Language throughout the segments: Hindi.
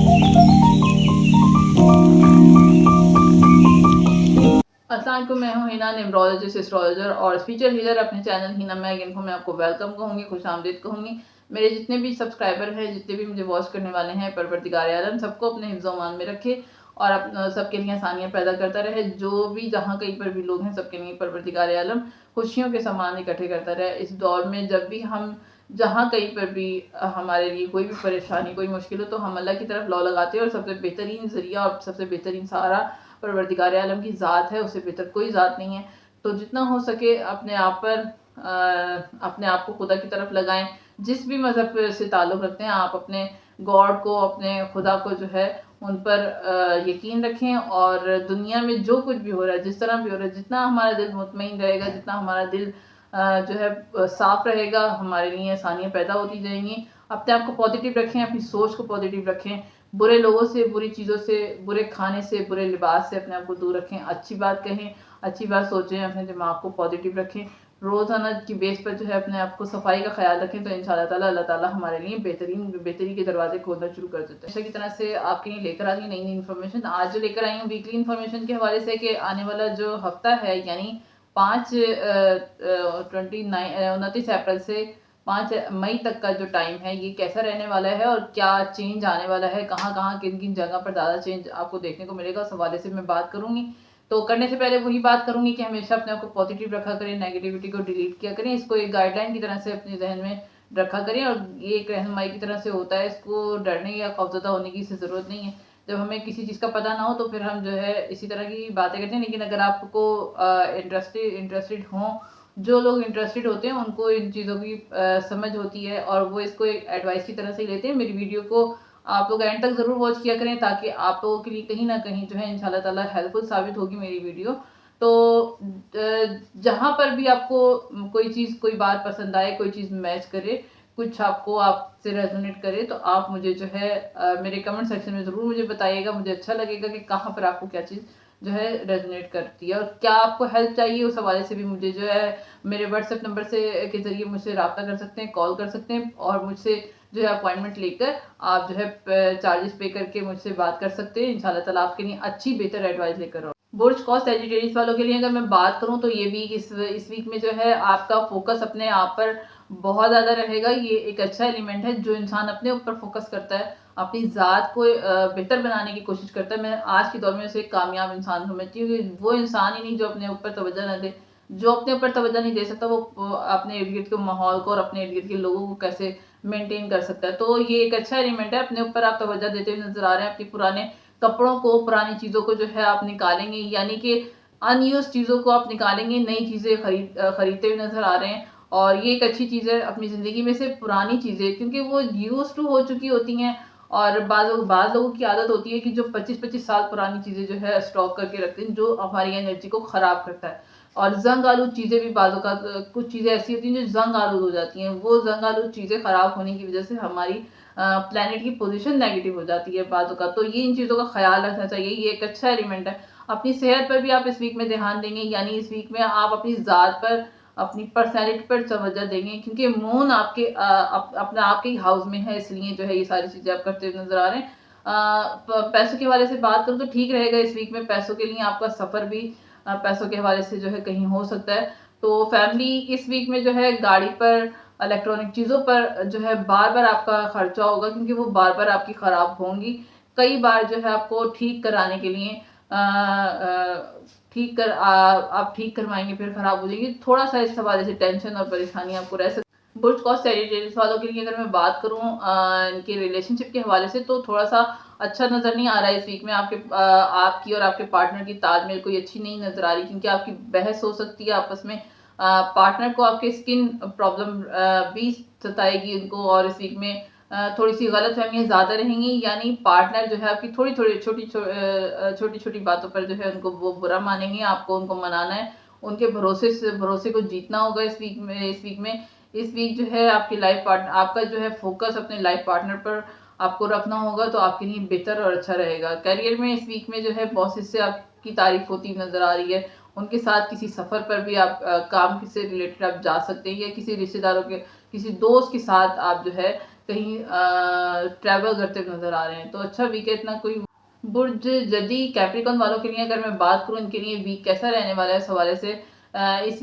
अस्सलाम वालेकुम, मैं हूँ हिना, न्यूमरोलॉजिस्ट, एस्ट्रोलॉजर और स्पिरिचुअल हीलर। अपने चैनल हिना मैग को मैं आपको वेलकम कहूँगी, खुशामदीद कहूँगी। मेरे जितने भी सब्सक्राइबर हैं, जितने भी मुझे वॉच करने वाले हैं, परवरदिगार आलम सबको अपने हिफ्ज़-ओ-मान में रखे और सबके लिए आसानियाँ पैदा करता रहे। जो भी जहाँ कहीं पर भी लोग हैं, सबके लिए परवरदिगार आलम खुशियों के सामान इकट्ठे करता रहे। इस दौर में जब भी हम जहाँ कहीं पर भी हमारे लिए कोई भी परेशानी, कोई मुश्किल हो, तो हम अल्लाह की तरफ लौ लगाते हैं और सबसे बेहतरीन ज़रिया और सबसे बेहतरीन सहारा परवरदिगार आलम की ज़ात है, उससे बेहतर कोई ज़ात नहीं है। तो जितना हो सके अपने आप पर अपने आप को खुदा की तरफ लगाएं। जिस भी मज़हब से ताल्लुक़ रखते हैं आप, अपने गॉड को, अपने खुदा को जो है उन पर यकीन रखें। और दुनिया में जो कुछ भी हो रहा है, जिस तरह भी हो रहा है, जितना हमारा दिल मुतमईन रहेगा, जितना हमारा दिल जो है साफ़ रहेगा, हमारे लिए आसानियाँ पैदा होती जाएंगी। अपने आप को पॉजिटिव रखें, अपनी सोच को पॉजिटिव रखें। बुरे लोगों से, बुरी चीज़ों से, बुरे खाने से, बुरे लिबास से अपने आप को दूर रखें। अच्छी बात कहें, अच्छी बात सोचें, अपने दिमाग को पॉजिटिव रखें। रोज़ाना की बेस पर जो है अपने आप को सफाई का ख्याल रखें, तो इंशाल्लाह ताला अल्लाह ताला हमारे लिए बेहतरी के दरवाजे खोलना शुरू कर देते हैं। इसी की तरह से आपके लिए लेकर आ रही नई नई इन्फॉर्मेशन। आज जो लेकर आई हूँ वीकली इन्फॉर्मेशन के हवाले से कि आने वाला जो हफ्ता है, यानी 29 अप्रैल से 5 मई तक का जो टाइम है, ये कैसा रहने वाला है और क्या चेंज आने वाला है, कहाँ कहाँ किन किन जगह पर ज़्यादा चेंज आपको देखने को मिलेगा, उस हवाले से मैं बात करूँगी। तो करने से पहले वही बात करूँगी कि हमेशा अपने आप को पॉजिटिव रखा करें, नेगेटिविटी को डिलीट किया करें। इसको एक गाइडलाइन की तरह से अपने जहन में रखा करें और ये एक रहनुमाई की तरह से होता है। इसको डरने या खौफज़दा होने की ज़रूरत नहीं है। जब हमें किसी चीज़ का पता ना हो तो फिर हम जो है इसी तरह की बातें करते हैं। लेकिन अगर आपको इंटरेस्टेड हों, जो लोग इंटरेस्टेड होते हैं उनको इन चीज़ों की समझ होती है और वो इसको एक एडवाइस की तरह से ही लेते हैं। मेरी वीडियो को आप लोग एंड तक ज़रूर वॉच किया करें, ताकि आप लोगों के लिए कहीं ना कहीं जो है इंशाल्लाह ताला हेल्पफुल साबित होगी मेरी वीडियो। तो जहाँ पर भी आपको कोई चीज़, कोई बात पसंद आए, कोई चीज़ मैच करे, कुछ आपको आपसे रेजोनेट करे, तो आप मुझे जो है मेरे कमेंट सेक्शन में ज़रूर मुझे बताइएगा। मुझे अच्छा लगेगा कि कहाँ पर आपको क्या चीज़ जो है रेजोनेट करती है और क्या आपको हेल्प चाहिए। उस हवाले से भी मुझे जो है मेरे व्हाट्सएप नंबर से के ज़रिए मुझसे रब्ता कर सकते हैं, कॉल कर सकते हैं और मुझसे जो है अपॉइंटमेंट लेकर आप जो है चार्जेस पे करके मुझसे बात कर सकते हैं। इंशाल्लाह ताला आपके लिए अच्छी बेहतर एडवाइस लेकर आओ। बुर्ज कॉस सेजिटेरियस वालों के लिए अगर मैं बात करूं तो ये वीक इस वीक में जो है आपका फोकस अपने आप पर बहुत ज़्यादा रहेगा। ये एक अच्छा एलिमेंट है। जो इंसान अपने ऊपर फोकस करता है, अपनी ज़ात को बेहतर बनाने की कोशिश करता है, मैं आज के दौर में उसे एक कामयाब इंसान समझती हूँ। कि वो इंसान ही नहीं जो अपने ऊपर तवज्जो न दे। जो अपने ऊपर तवज्जो नहीं दे सकता, वो अपने इर्द गिर्द के माहौल को और अपने इर्द गिर्द के लोगों को कैसे मेंटेन कर सकता है। तो ये एक अच्छा एलिमेंट है। अपने ऊपर आप तवज्जो देते हुए नजर आ रहे हैं। अपने पुराने कपड़ों को, पुरानी चीज़ों को जो है आप निकालेंगे, यानी कि अनयूज चीज़ों को आप निकालेंगे, नई चीज़ें खरीदते हुए नजर आ रहे हैं। और ये एक अच्छी चीज़ है। अपनी ज़िंदगी में से पुरानी चीज़ें, क्योंकि वो यूज टू हो चुकी होती हैं और बाज़ लोगों की आदत होती है कि जो 25-25 साल पुरानी चीज़ें जो है स्टॉक करके रखते हैं, जो हमारी एनर्जी को ख़राब करता है। और जंग आलूद चीज़ें भी बाज़ों का, कुछ चीज़ें ऐसी होती हैं जो जंग आलूद हो जाती हैं। वो जंग आलूद चीज़ें ख़राब होने की वजह से हमारी प्लैनेट की पोजीशन नेगेटिव हो जाती है बाज़ों का। तो ये इन चीज़ों का ख्याल रखना चाहिए। ये एक अच्छा एलिमेंट है। अपनी सेहत पर भी आप इस वीक में ध्यान देंगे, यानी इस वीक में आप अपनी ज़ात पर, अपनी पर्सनैलिटी पर तवज्जो देंगे, क्योंकि मून आपके अपना आपके हाउस में है, इसलिए जो है ये सारी चीज़ें आप करते हुए नजर आ रहे हैं। पैसों के हवाले से बात करूँ तो ठीक रहेगा। इस वीक में पैसों के लिए आपका सफ़र भी पैसों के हवाले से जो है कहीं हो सकता है। तो फैमिली इस वीक में जो है गाड़ी पर, इलेक्ट्रॉनिक चीज़ों पर जो है बार बार आपका खर्चा होगा, क्योंकि वो बार बार आपकी ख़राब होंगी। कई बार जो है आपको ठीक कराने के लिए आप ठीक करवाएंगे, फिर ख़राब हो जाएगी। थोड़ा सा इस हवाले से टेंशन और परेशानी आपको रह सकती है। बुर्ज कॉस सेजिटेरियस वालों के लिए अगर मैं बात करूं इनके रिलेशनशिप के हवाले से, तो थोड़ा सा अच्छा नज़र नहीं आ रहा है इस वीक में। आपकी और आपके पार्टनर की तालमेल कोई अच्छी नहीं नज़र आ रही, क्योंकि आपकी बहस हो सकती है आपस में। पार्टनर को आपके स्किन प्रॉब्लम भी सताएगी उनको, और इस वीक में थोड़ी सी गलत फहमियाँ ज़्यादा रहेंगी। यानी पार्टनर जो है आपकी थोड़ी थोड़ी छोटी छोटी बातों पर जो है उनको वो बुरा मानेंगे। आपको उनको मनाना है, उनके भरोसे को जीतना होगा इस वीक जो है आपकी लाइफ पार्टनर, आपका जो है फोकस अपने लाइफ पार्टनर पर आपको रखना होगा, तो आपके लिए बेहतर और अच्छा रहेगा। करियर में इस वीक में जो है बॉसेस से आपकी तारीफ होती नजर आ रही है। उनके साथ किसी सफ़र पर भी आप काम से रिलेटेड आप जा सकते हैं, या किसी रिश्तेदारों के, किसी दोस्त के साथ आप जो है कहीं ट्रैवल करते हुए नजर आ रहे हैं, तो अच्छा वीक है इतना कोई। बुर्ज जदी कैप्रिकॉन वालों के लिए अगर मैं बात करूं, इनके लिए वीक कैसा रहने वाला है इस हवाले से, इस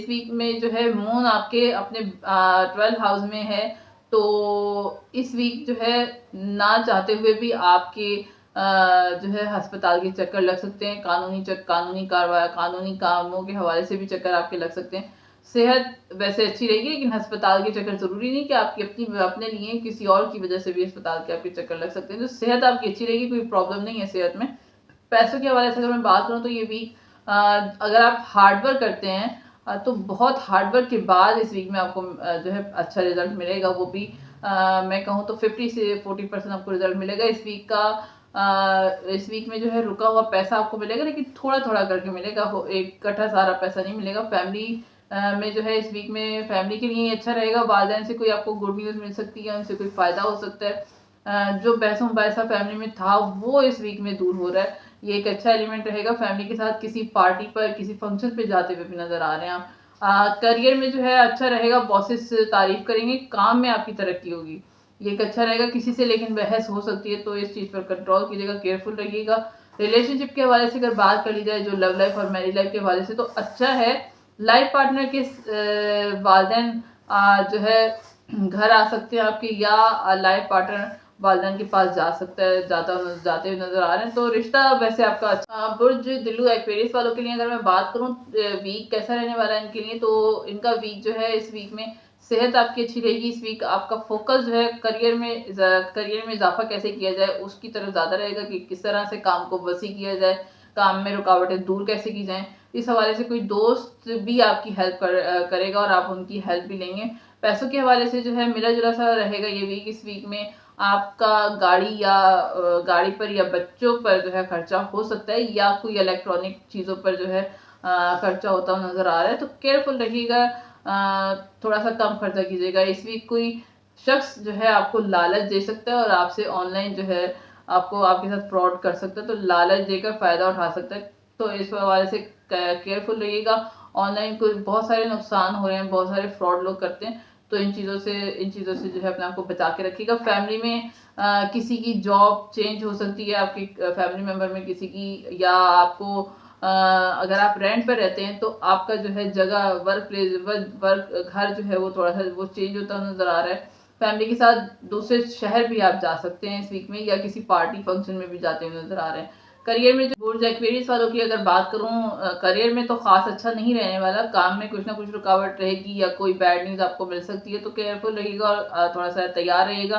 वीक में जो है मून आपके अपने 12th हाउस में है। तो इस वीक जो है ना चाहते हुए भी आपके जो है अस्पताल के चक्कर लग सकते हैं, कानूनी कार्रवाई, कानूनी कामों के हवाले से भी चक्कर आपके लग सकते हैं। सेहत वैसे अच्छी रहेगी, लेकिन अस्पताल के चक्कर जरूरी नहीं कि आपकी अपने लिए, किसी और की वजह से भी अस्पताल के आपके चक्कर लग सकते हैं। तो सेहत आपकी अच्छी रहेगी, कोई प्रॉब्लम नहीं है सेहत में। पैसों के हवाले से अगर मैं बात करूँ तो ये वीक अगर आप हार्डवर्क करते हैं तो बहुत हार्डवर्क के बाद इस वीक में आपको जो है अच्छा रिजल्ट मिलेगा। वो भी मैं कहूँ तो 50 से 40% आपको रिजल्ट मिलेगा इस वीक का। इस वीक में जो है रुका हुआ पैसा आपको मिलेगा, लेकिन थोड़ा थोड़ा करके मिलेगा, एक इकट्ठा सारा पैसा नहीं मिलेगा। फैमिली में जो है इस वीक में फैमिली के लिए अच्छा रहेगा। वालिदैन से कोई आपको गुड न्यूज़ मिल सकती है, उनसे कोई फ़ायदा हो सकता है। जो बहसों बहसा फैमिली में था वो इस वीक में दूर हो रहा है, ये एक अच्छा एलिमेंट रहेगा। फैमिली के साथ किसी पार्टी पर, किसी फंक्शन पे जाते हुए भी नजर आ रहे हैं आप। करियर में जो है अच्छा रहेगा, बॉसेस तारीफ करेंगे, काम में आपकी तरक्की होगी, ये एक अच्छा रहेगा। किसी से लेकिन बहस हो सकती है, तो इस चीज़ पर कंट्रोल कीजिएगा, केयरफुल रहिएगा। रिलेशनशिप के हवाले से अगर बात कर ली जाए, जो लव लाइफ और मैरिज लाइफ के हवाले से, तो अच्छा है। लाइफ पार्टनर के वालिदैन जो है घर आ सकते हैं आपके, या लाइफ पार्टनर वालिदैन के पास जा सकता है, जाते हुए नजर आ रहे हैं। तो रिश्ता वैसे आपका अच्छा। बुर्ज दिल्लू एक्वेरियस वालों के लिए अगर मैं बात करूं वीक कैसा रहने वाला है इनके लिए, तो इनका वीक जो है, इस वीक में सेहत आपकी अच्छी रहेगी। इस वीक आपका फोकस जो है करियर में इजाफा कैसे किया जाए उसकी तरफ ज़्यादा रहेगा, कि किस तरह से काम को वसी किया जाए, काम में रुकावटें दूर कैसे की जाएं। इस हवाले से कोई दोस्त भी आपकी हेल्प करेगा और आप उनकी हेल्प भी लेंगे। पैसों के हवाले से जो है मिला जुला सा रहेगा ये वीक। इस वीक में आपका गाड़ी पर या बच्चों पर जो है खर्चा हो सकता है, या कोई इलेक्ट्रॉनिक चीज़ों पर जो है खर्चा होता हुआ नजर आ रहा है, तो केयरफुल रहिएगा, थोड़ा सा कम खर्चा कीजिएगा। इस वीक कोई शख्स जो है आपको लालच दे सकता है और आपसे ऑनलाइन जो है आपके साथ फ्रॉड कर सकता है, तो लालच देकर फ़ायदा उठा सकता है। तो इस हवाले से केयरफुल रहिएगा। ऑनलाइन कोई बहुत सारे नुकसान हो रहे हैं, बहुत सारे फ्रॉड लोग करते हैं, तो इन चीज़ों से जो है अपने आप को बचा के रखिएगा। फैमिली में किसी की जॉब चेंज हो सकती है, आपकी फैमिली मेम्बर में किसी की, या आपको अगर आप रेंट पर रहते हैं तो आपका जो है जगह, वर्क घर जो है वो थोड़ा सा वो चेंज होता नजर आ रहा है। फैमिली के साथ दूसरे शहर भी आप जा सकते हैं इस वीक में, या किसी पार्टी फंक्शन में भी जाते हुए नजर आ रहे हैं। करियर में जो बुर्ज एक्वेरियस वालों की अगर बात करूं, करियर में तो खास अच्छा नहीं रहने वाला। काम में कुछ ना कुछ रुकावट रहेगी, या कोई बैड न्यूज़ आपको मिल सकती है, तो केयरफुल रहिएगा और थोड़ा सा तैयार रहिएगा,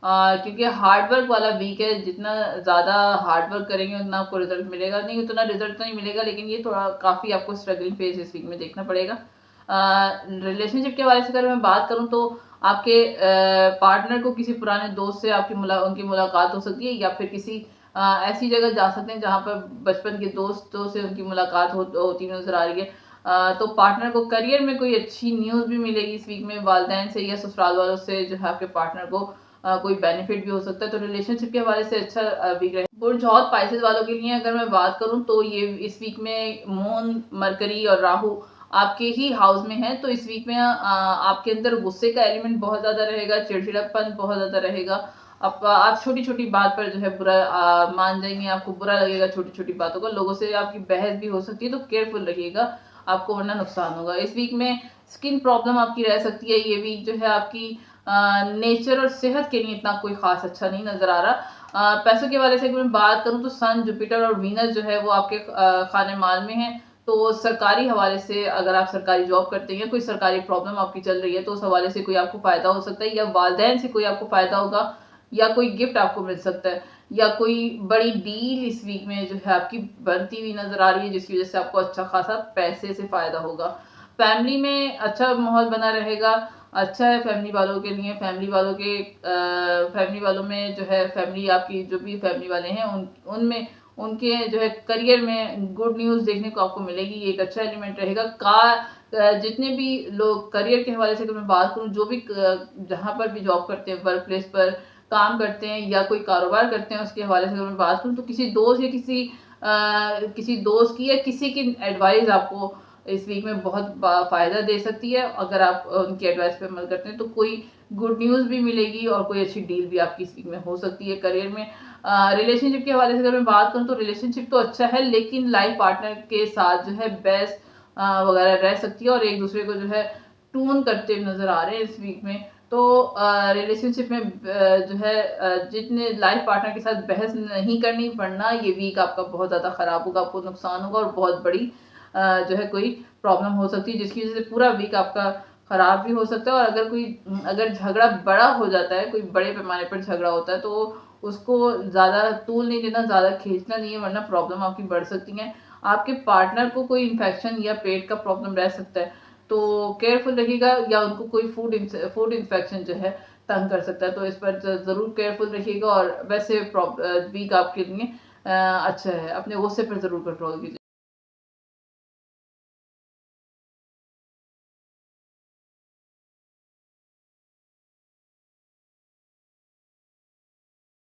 क्योंकि हार्डवर्क वाला वीक है। जितना ज़्यादा हार्डवर्क करेंगे उतना आपको रिजल्ट मिलेगा, नहीं उतना रिजल्ट तो नहीं मिलेगा, लेकिन ये थोड़ा काफ़ी आपको स्ट्रगलिंग फेज इस वीक में देखना पड़ेगा। रिलेशनशिप के बारे से अगर मैं बात करूं, तो आपके पार्टनर को किसी पुराने दोस्त से उनकी मुलाकात हो सकती है, या फिर किसी ऐसी जगह जा सकते हैं जहाँ पर बचपन के दोस्तों से उनकी मुलाकात होती नजर आ रही है। तो पार्टनर को करियर में कोई अच्छी न्यूज़ भी मिलेगी इस वीक में, वालिदैन से या ससुराल वालों से जो है आपके पार्टनर को कोई बेनिफिट भी हो सकता है। तो रिलेशनशिप के हवाले से अच्छा वीक रहे। बुर्ज हौत पाइसेस वालों के लिए अगर मैं बात करूं, तो ये इस वीक में मून, मरकरी और राहु आपके ही हाउस में है, तो इस वीक में आपके अंदर गुस्से का एलिमेंट बहुत ज़्यादा रहेगा, चिड़चिड़ापन बहुत ज़्यादा रहेगा। आप छोटी छोटी बात पर जो है बुरा मान जाएंगे, आपको बुरा लगेगा छोटी छोटी बातों का, लोगों से आपकी बहस भी हो सकती है, तो केयरफुल रहिएगा, आपको वरना नुकसान होगा। इस वीक में स्किन प्रॉब्लम आपकी रह सकती है। ये वीक जो है आपकी नेचर और सेहत के लिए इतना कोई खास अच्छा नहीं नजर आ रहा। पैसों के हवाले से अगर मैं बात करूं, तो सन, जुपिटर और वीनस जो है वो आपके खाने माल में है। तो सरकारी हवाले से अगर आप सरकारी जॉब करते हैं, कोई सरकारी प्रॉब्लम आपकी चल रही है, तो उस हवाले से कोई आपको फायदा हो सकता है, या वालिदैन से कोई आपको फायदा होगा, या कोई गिफ्ट आपको मिल सकता है, या कोई बड़ी डील इस वीक में जो है आपकी बनती हुई नजर आ रही है, जिसकी वजह से आपको अच्छा खासा पैसे से फायदा होगा। फैमिली में अच्छा माहौल बना रहेगा, अच्छा है फैमिली वालों के लिए। फैमिली वालों में जो है, फैमिली आपकी जो भी फैमिली वाले हैं उनमें उनके जो है करियर में गुड न्यूज़ देखने को आपको मिलेगी, ये एक अच्छा एलिमेंट रहेगा। जितने भी लोग करियर के हवाले से अगर मैं बात करूं, जो भी जहां पर भी जॉब करते हैं, वर्क प्लेस पर काम करते हैं या कोई कारोबार करते हैं, उसके हवाले से अगर मैं बात करूं, तो किसी दोस्त या किसी दोस्त की या किसी की एडवाइस आपको इस वीक में बहुत फ़ायदा दे सकती है। अगर आप उनकी एडवाइस पे अमल करते हैं, तो कोई गुड न्यूज़ भी मिलेगी और कोई अच्छी डील भी आपकी इस वीक में हो सकती है। करियर में रिलेशनशिप के हवाले से अगर मैं बात करूँ तो रिलेशनशिप तो अच्छा है, लेकिन लाइफ पार्टनर के साथ जो है बहस वगैरह रह सकती है और एक दूसरे को जो है टून करते हुए नज़र आ रहे हैं इस वीक में। तो रिलेशनशिप में जो है जितने लाइफ पार्टनर के साथ बहस नहीं करनी, वरना ये वीक आपका बहुत ज़्यादा ख़राब होगा, आपको नुकसान होगा और बहुत बड़ी जो है कोई प्रॉब्लम हो सकती है, जिसकी वजह से पूरा वीक आपका ख़राब भी हो सकता है। और अगर झगड़ा बड़ा हो जाता है, कोई बड़े पैमाने पर झगड़ा होता है, तो उसको ज़्यादा तूल नहीं देना, ज़्यादा खींचना नहीं है, वरना प्रॉब्लम आपकी बढ़ सकती हैं। आपके पार्टनर को कोई इन्फेक्शन या पेट का प्रॉब्लम रह सकता है, तो केयरफुल रहिएगा, या उनको कोई फूड इन्फेक्शन जो है तंग कर सकता है, तो इस पर ज़रूर केयरफुल रहिएगा। और वैसे वीक आपके लिए अच्छा है, अपने गुस्से पर ज़रूर कंट्रोल कीजिए।